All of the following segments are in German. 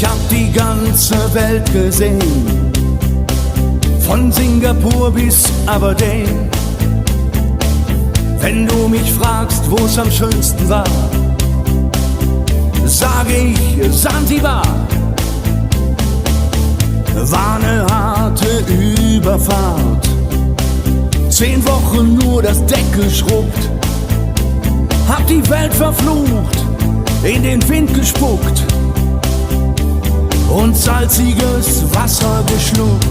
Ich hab die ganze Welt gesehen, von Singapur bis Aberdeen. Wenn du mich fragst, wo's am schönsten war, sage ich Sansibar. War ne harte Überfahrt, 10 Wochen nur das Deck geschrubbt, hab die Welt verflucht, in den Wind gespuckt und salziges Wasser geschluckt.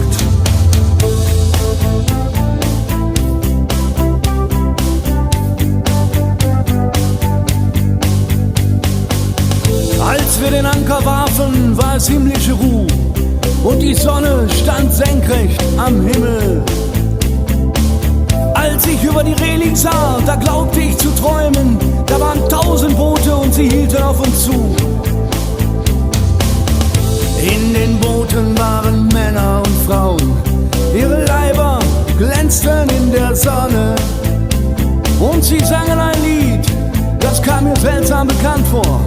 Als wir den Anker warfen, war es himmlische Ruhe und die Sonne stand senkrecht am Himmel. Als ich über die Reling sah, da glaubte ich zu träumen, da waren 1000 Boote und sie hielten auf uns zu. In den Booten waren Männer und Frauen, ihre Leiber glänzten in der Sonne und sie sangen ein Lied, das kam mir seltsam bekannt vor,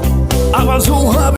aber so hab